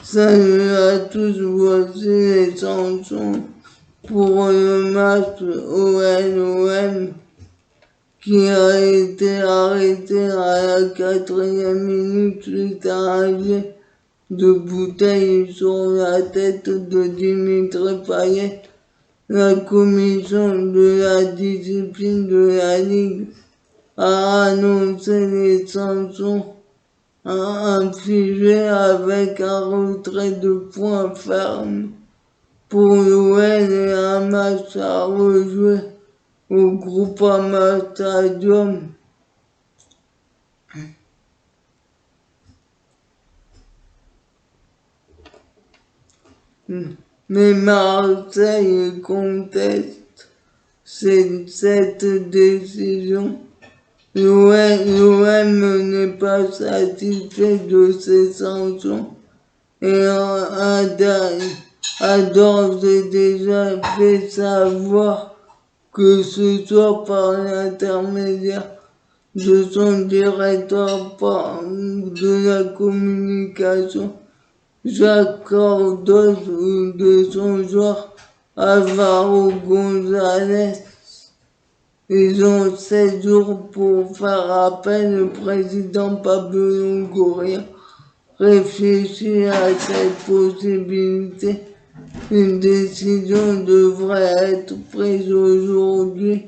Salut à tous, voici les chansons pour le match OL-OM qui a été arrêté à la 4e minute suite à un jet de bouteille sur la tête de Dimitri Payet. La commission de la discipline de la Ligue a annoncé les sanctions infligées avec un retrait de points ferme pour l'OL et un match à rejouer au Groupama Stadium. Mais Marseille conteste cette décision. L'OM n'est pas satisfait de ces sanctions et a d'ores et déjà fait savoir que ce soit par l'intermédiaire de son directeur de la communication, Jacques Cordos, ou de son joueur Alvaro González. Ils ont 7 jours pour faire appel. Le président Pablo Longoria réfléchit à cette possibilité. Une décision devrait être prise aujourd'hui.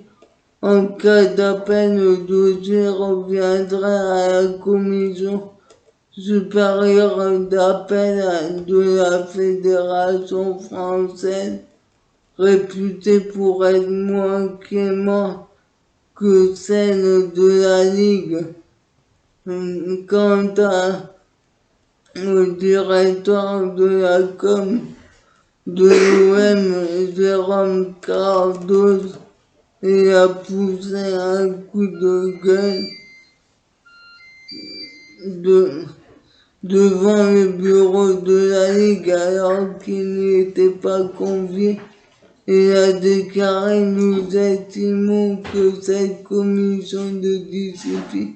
En cas d'appel, le dossier reviendrait à la commission supérieure d'appel de la Fédération française, réputée pour être moins clémente que celle de la Ligue. Quant au directeur de la com de l'OM, Jérôme Cardoz, il a poussé un coup de gueule devant le bureau de la Ligue alors qu'il n'y était pas convié. Il a déclaré: nous estimons que cette commission de discipline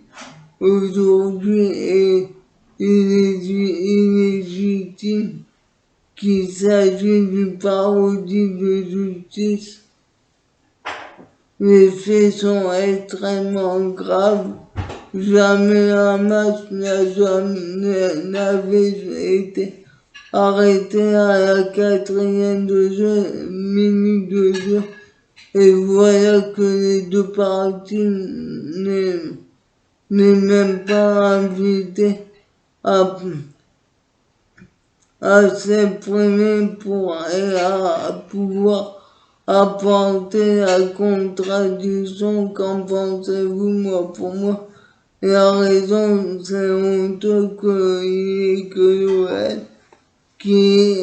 aujourd'hui est illégitime, qu'il s'agit d'une parodie de justice. Les faits sont extrêmement graves. Jamais un match n'avait été arrêté à la 4e minute de jeu. Et voilà que les deux parties n'est même pas invité à s'exprimer pour pouvoir apporter la contradiction. Qu'en pensez-vous? Moi, pour moi, la raison, c'est honteux que l'OL qui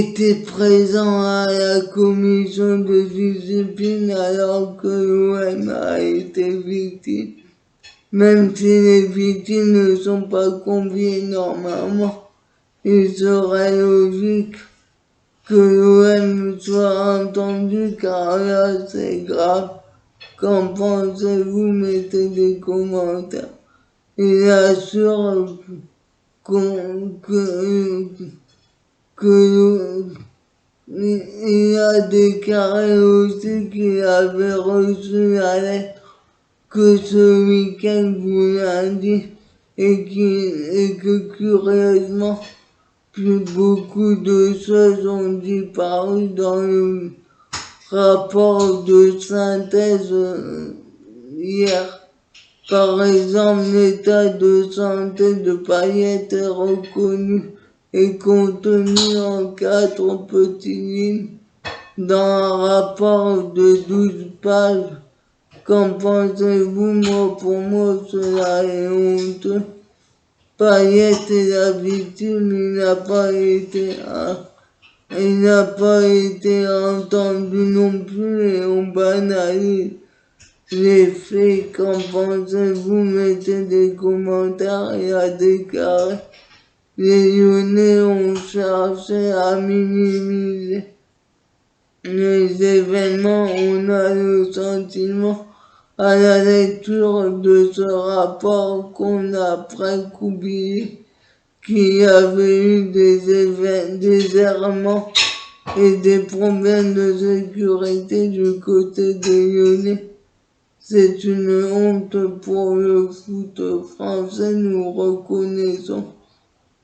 était présent à la commission de discipline alors que l'OM a été victime. Même si les victimes ne sont pas conviées normalement, il serait logique que l'OM soit entendu, car là c'est grave. Qu'en pensez-vous? Mettez des commentaires. Il assure il a déclaré aussi qu'il avait reçu la lettre que ce week-end vous lundi et que curieusement, plus beaucoup de choses ont disparu dans le rapport de synthèse hier. Par exemple, l'état de santé de Payet est reconnu et contenu en 4 petites lignes dans un rapport de 12 pages. Qu'en pensez-vous? Moi, pour moi, cela est honteux. Payet est la victime, il n'a pas été entendu non plus et on banalise les faits. Qu'en pensez-vous? Mettez des commentaires. Et a déclaré: les Lyonnais ont cherché à minimiser les événements. On a le sentiment à la lecture de ce rapport qu'on a presque oublié qu'il y avait eu des errements et des problèmes de sécurité du côté des Lyonnais. C'est une honte pour le foot français, nous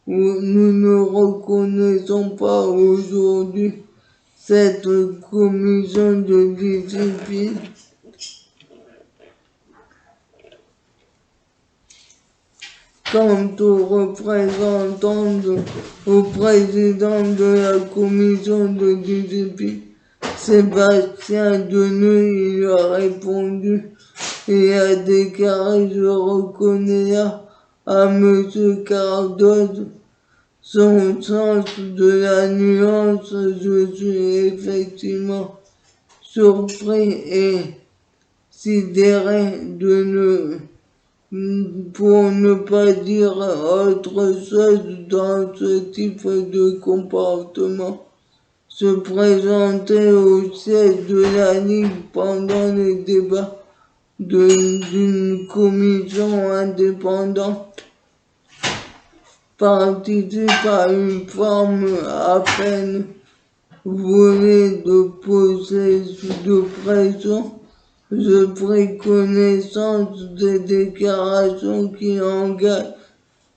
ne reconnaissons pas aujourd'hui cette commission de discipline. Quant au président de la commission de discipline, Sébastien Deneux, il a répondu et a déclaré: je reconnais là à M. Cardoz son sens de la nuance. Je suis effectivement surpris et sidéré pour ne pas dire autre chose dans ce type de comportement. Se présenter au siège de la Ligue pendant les débats d'une commission indépendante participe à une forme à peine volée de pression. Je pris connaissance des déclarations qui engagent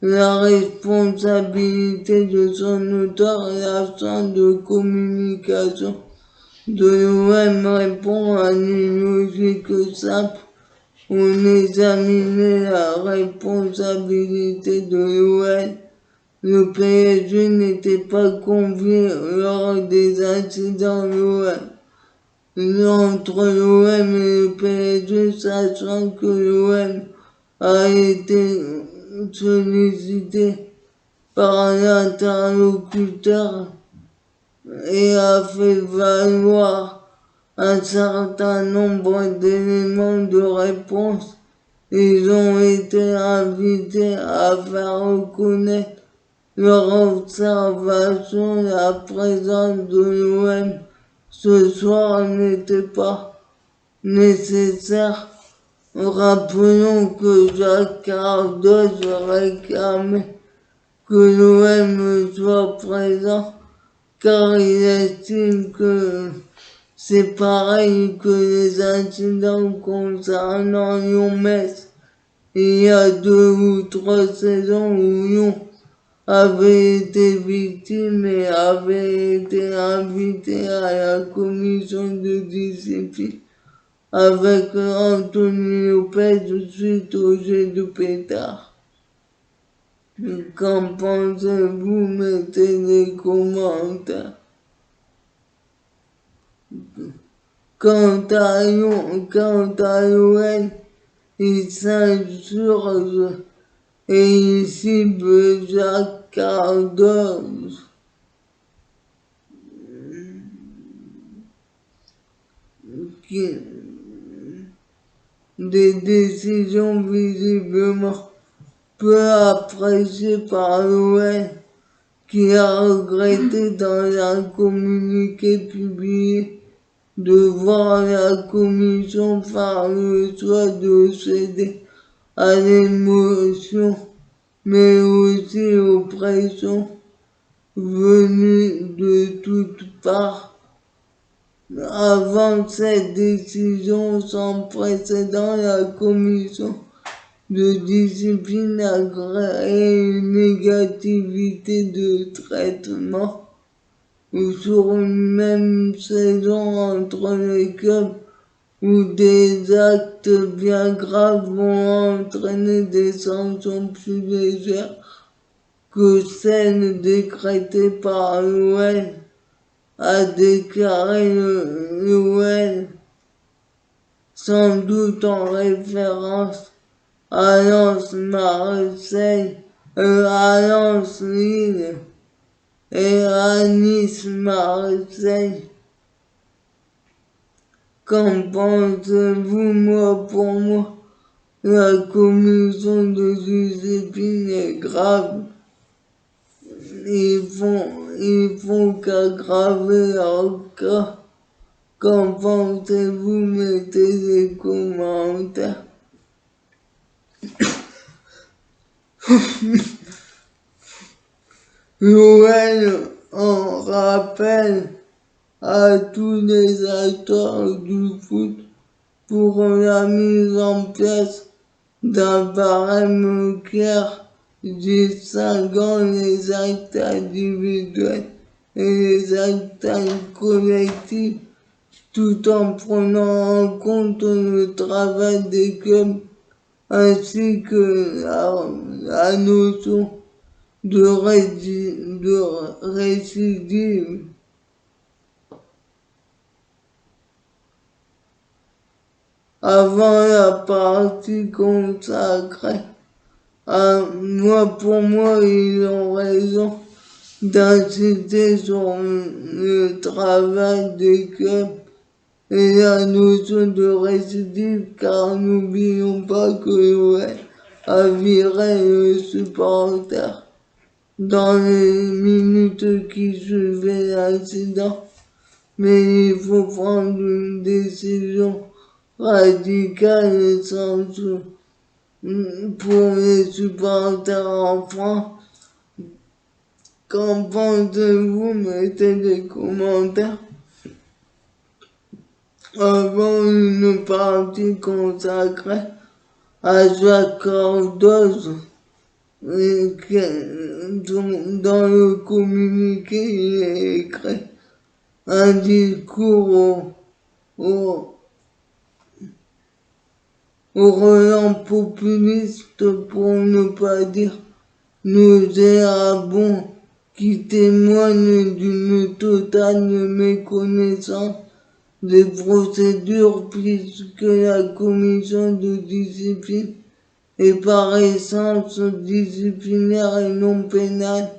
la responsabilité de son auteur et l'absence de communication de l'OM répond à une logique simple. On examinait la responsabilité de l'OM. Le PSG n'était pas convié lors des incidents entre l'OM et le PSG, sachant que l'OM a été sollicité par l'interlocuteur et a fait valoir un certain nombre d'éléments de réponse. Ils ont été invités à faire reconnaître leur observation. La présence de l'OM ce soir n'était pas nécessaire. Rappelons que Jacques Cardoz réclamait que l'OM soit présent car il estime que c'est pareil que les incidents concernant Lyon-Metz. Il y a 2 ou 3 saisons où Lyon avait été victime et avait été invité à la commission de discipline avec Anthony Lopez suite au jet de pétard. Qu'en pensez-vous? Mettez des commentaires. Quant à l'OL, il s'insurge et il cible Jacques Cardoz. Des décisions visiblement peu appréciées par l'OL, qui a regretté dans un communiqué publié de voir la commission faire le choix de céder à l'émotion, mais aussi aux pressions venues de toutes parts. Avant cette décision sans précédent, la commission de discipline a créé une négativité de traitement sur une même saison entre les clubs où des actes bien graves vont entraîner des sanctions plus légères que celles décrétées par l'OL, a déclaré l'OL, sans doute en référence à Lens Marseille, à Lens Lille et à Nice Marseille. Qu'en pensez-vous? Pour moi, la commission de discipline est grave. Ils font qu'aggraver leur cas. Qu'en pensez-vous? Mettez des commentaires. Noël en rappelle à tous les acteurs du foot pour la mise en place d'un barème clair distinguant les actes individuels et les actes collectifs, tout en prenant en compte le travail des clubs ainsi que la notion de récidive. Avant la partie consacrée, pour moi, ils ont raison d'insister sur le travail des clubs et la notion de récidive, car n'oublions pas que l'OL a viré le supporter dans les minutes qui suivaient l'incident. Mais il faut prendre une décision radicale et sans pour les supporters en France. Qu'en pensez-vous? Mettez des commentaires. Avant une partie consacrée à Jacques Cardoz, dans le communiqué, il est écrit un discours au relents populistes, pour ne pas dire nauséabonds, qui témoignent d'une totale méconnaissance des procédures, puisque la commission de discipline est par essence disciplinaire et non pénale.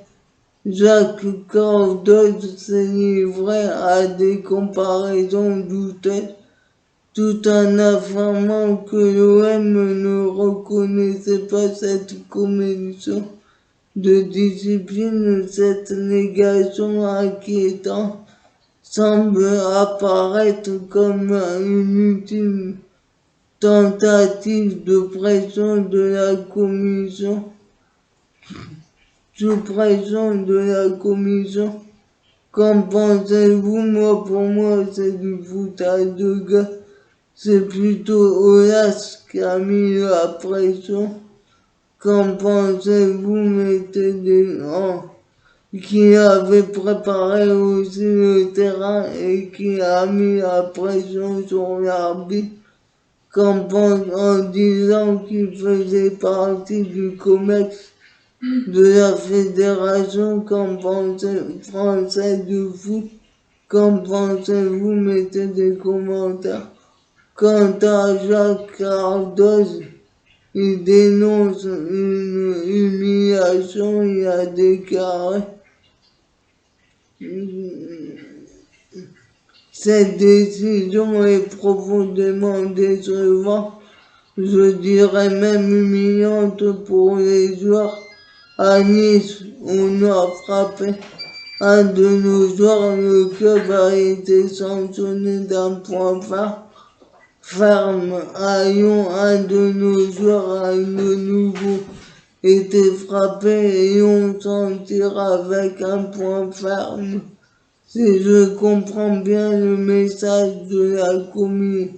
Jacques Cardoz s'est livré à des comparaisons douteuses, tout en affirmant que l'OM ne reconnaissait pas cette commission de discipline. Cette négation inquiétante semble apparaître comme une ultime tentative de pression de la commission, sous pression de la commission. Qu'en pensez-vous? Pour moi, c'est du foutage de gueule. C'est plutôt Olas qui a mis la pression. Qu'en pensez-vous? Mettez des gens qui avait préparé aussi le terrain et qui a mis la pression sur l'arbitre. En disant qu'il faisait partie du COMEX de la Fédération française de foot. Qu'en pensez-vous? Mettez des commentaires. Quant à Jacques Cardoz, il dénonce une humiliation. Il a déclaré: cette décision est profondément décevante, je dirais même humiliante pour les joueurs. À Nice, on a frappé un de nos joueurs. Le club a été sanctionné d'un point ferme. À Lyon, un de nos joueurs a de nouveau été frappé et on s'en tire avec un point ferme. Si je comprends bien le message de la commission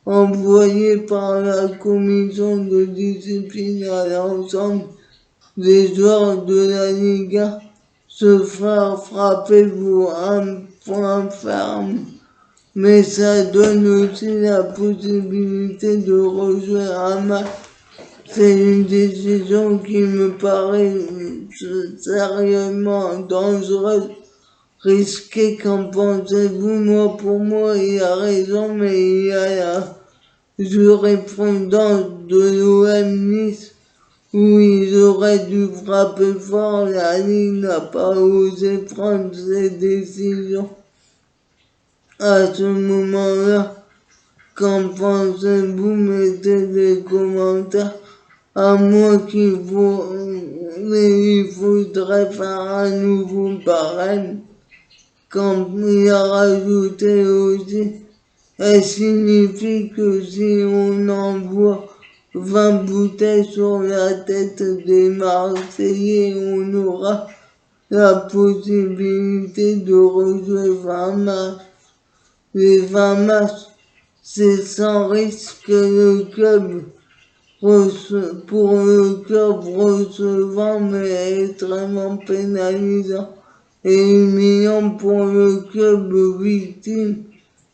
envoyé par la commission de discipline à l'ensemble des joueurs de la Ligue 1, se faire frapper pour un point ferme. Mais ça donne aussi la possibilité de rejouer un match. C'est une décision qui me paraît sérieusement dangereuse, risquée. Qu'en pensez-vous? Pour moi, il a raison, mais il y a la jurisprudence de l'OM Nice où ils auraient dû frapper fort. La Ligue n'a pas osé prendre ces décisions à ce moment-là. Qu'en pensez-vous? Mettez des commentaires. À moins il faudrait faire un nouveau barème. Quand il a rajouté aussi Elle signifie que si on envoie 20 bouteilles sur la tête des Marseillais, on aura la possibilité de rejouer 20 matchs. Les 20 matchs, c'est sans risque que le club pour le club recevant, mais extrêmement pénalisant et humiliant pour le club victime.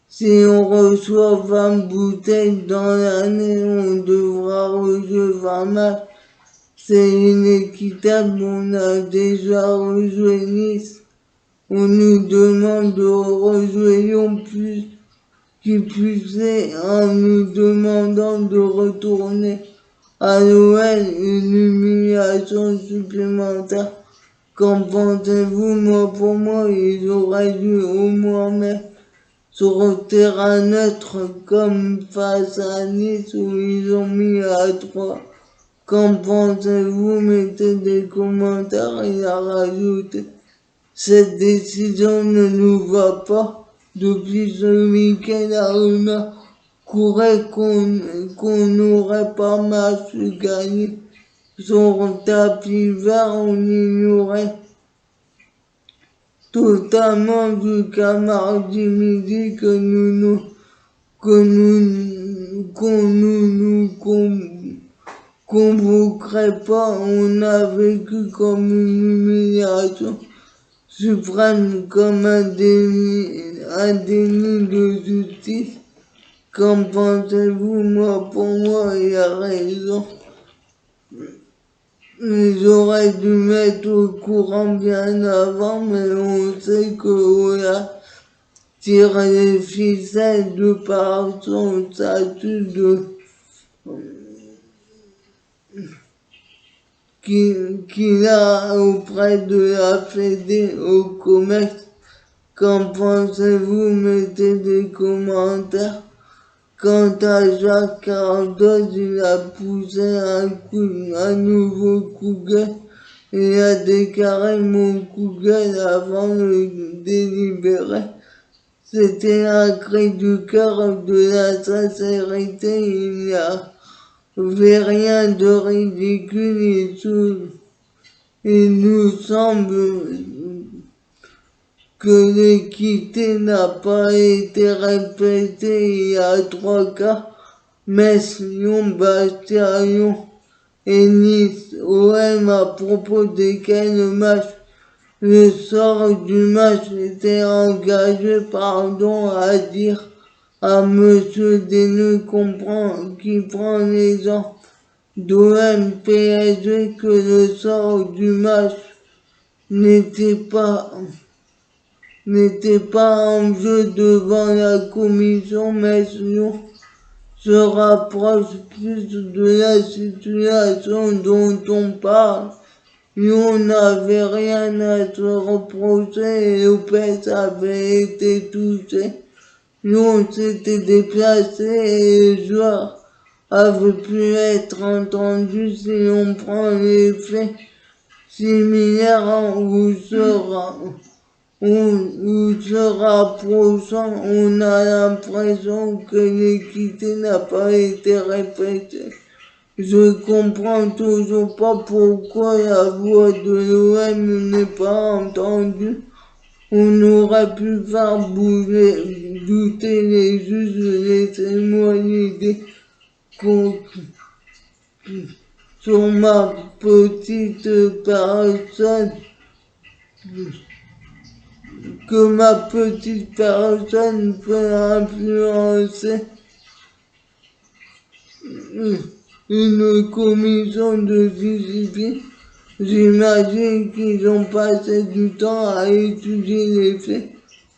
Si on reçoit 20 bouteilles dans l'année, on devra rejouer 20 matchs. C'est inéquitable, on a déjà rejoué Nice. On nous demande de rejouer Lyon plus, qui plus est en nous demandant de retourner à l'OL, une humiliation supplémentaire. Qu'en pensez-vous? Moi, pour moi, ils auraient dû au moins mettre sur un terrain neutre comme face à Nice où ils ont mis à 3. Qu'en pensez-vous? Mettez des commentaires et à rajouter. Cette décision ne nous va pas. Depuis ce week-end, la rumeur courait qu'on n'aurait pas match gagné. Sur tapis vert, on ignorait totalement jusqu'à mardi midi que qu'on nous convoquerait pas. On a vécu comme une humiliation suprême, comme un déni de justice. Qu'en pensez-vous? Moi, pour moi, il a raison. Ils auraient dû mettre au courant bien avant, mais on sait que Ola tire les ficelles de par son statut qu'il a auprès de la Fédé au commerce. Qu'en pensez-vous? Mettez des commentaires. Quant à Jacques Cardoz, il a poussé un nouveau coup de gueule et a déclaré mon coup de gueule avant le délibéré. C'était un cri du cœur, de la sincérité, il n'y avait rien de ridicule. Il nous semble que l'équité n'a pas été répétée. Il y a 3 cas, Metz, Lyon, Bastia, Lyon et Nice. OM à propos desquels le sort du match était engagé, à dire à Monsieur Desneux qui prend l'exemple d'OM PSG que le sort du match n'était pas en jeu devant la commission, mais Lyon se rapproche plus de la situation dont on parle. Lyon n'avait rien à se reprocher et Lopez avait été touché. Lyon s'était déplacé et les joueurs avaient pu être entendus. Si on prend les faits similaires ou se rapprochant, on a l'impression que l'équité n'a pas été répétée. Je comprends toujours pas pourquoi la voix de l'OM n'est pas entendue. On aurait pu faire douter les juges, laissez-moi l'idée sur ma petite personne. Que ma petite personne peut influencer une commission de discipline. J'imagine qu'ils ont passé du temps à étudier les faits.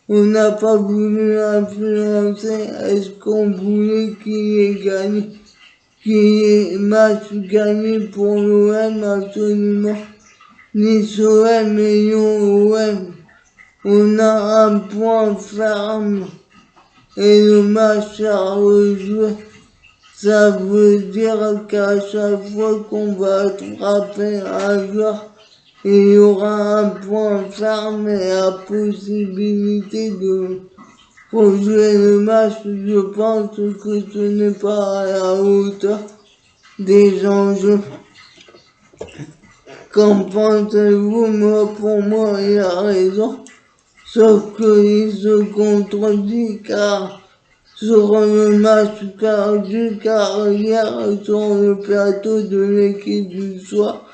On n'a pas voulu influencer. Est-ce qu'on voulait qu'il y ait match gagné pour l'OM? Absolument. Nice OM et Lyon OM. On a un point ferme et le match à rejouer. Ça veut dire qu'à chaque fois qu'on va attraper un joueur, il y aura un point ferme et la possibilité de pour jouer le match, je pense que ce n'est pas à la hauteur des enjeux. Qu'en pensez-vous? Moi, pour moi, il a raison. Sauf qu'il se contredit car sur le match perdu, car hier sur le plateau de l'équipe du soir,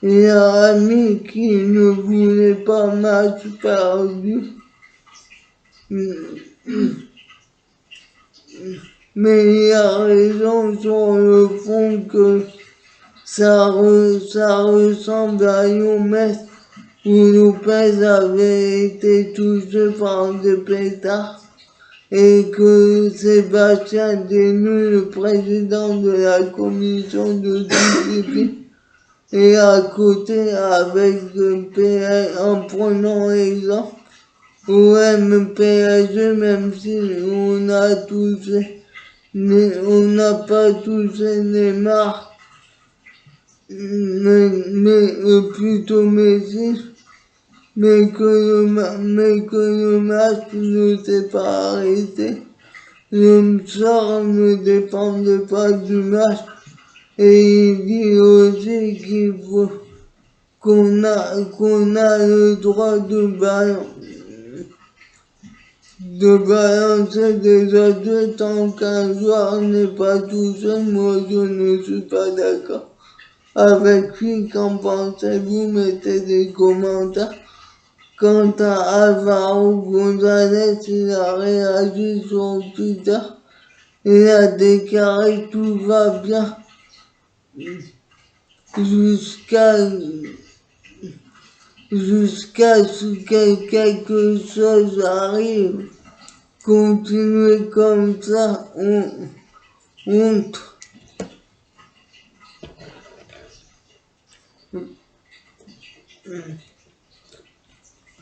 il a admis qu'il ne voulait pas match perdu. Mais il a raison sur le fond que ça ressemble à Lyon-Metz où Lopez avait été touché par des pétards et que Sébastien Denis, le président de la commission de discipline, est à côté avec le PS en prenant exemple au MPSG, même si on n'a pas touché Neymar, mais plutôt Messi. Mais que le match ne s'est pas arrêté. Le sort ne dépendait pas du match. Et il dit aussi qu'il faut qu'on a le droit de balancer des adieux tant qu'un joueur n'est pas touché. Moi, je ne suis pas d'accord avec lui. Qu'en pensez-vous? Mettez des commentaires. Quant à Alvaro González, il a réagi sur Twitter. Il a déclaré tout va bien jusqu'à ce que quelque chose arrive. Continuez comme ça, honte.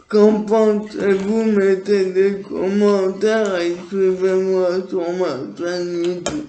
Qu'en pensez-vous? Mettez des commentaires, écrivez-moi sur ma chaîne YouTube.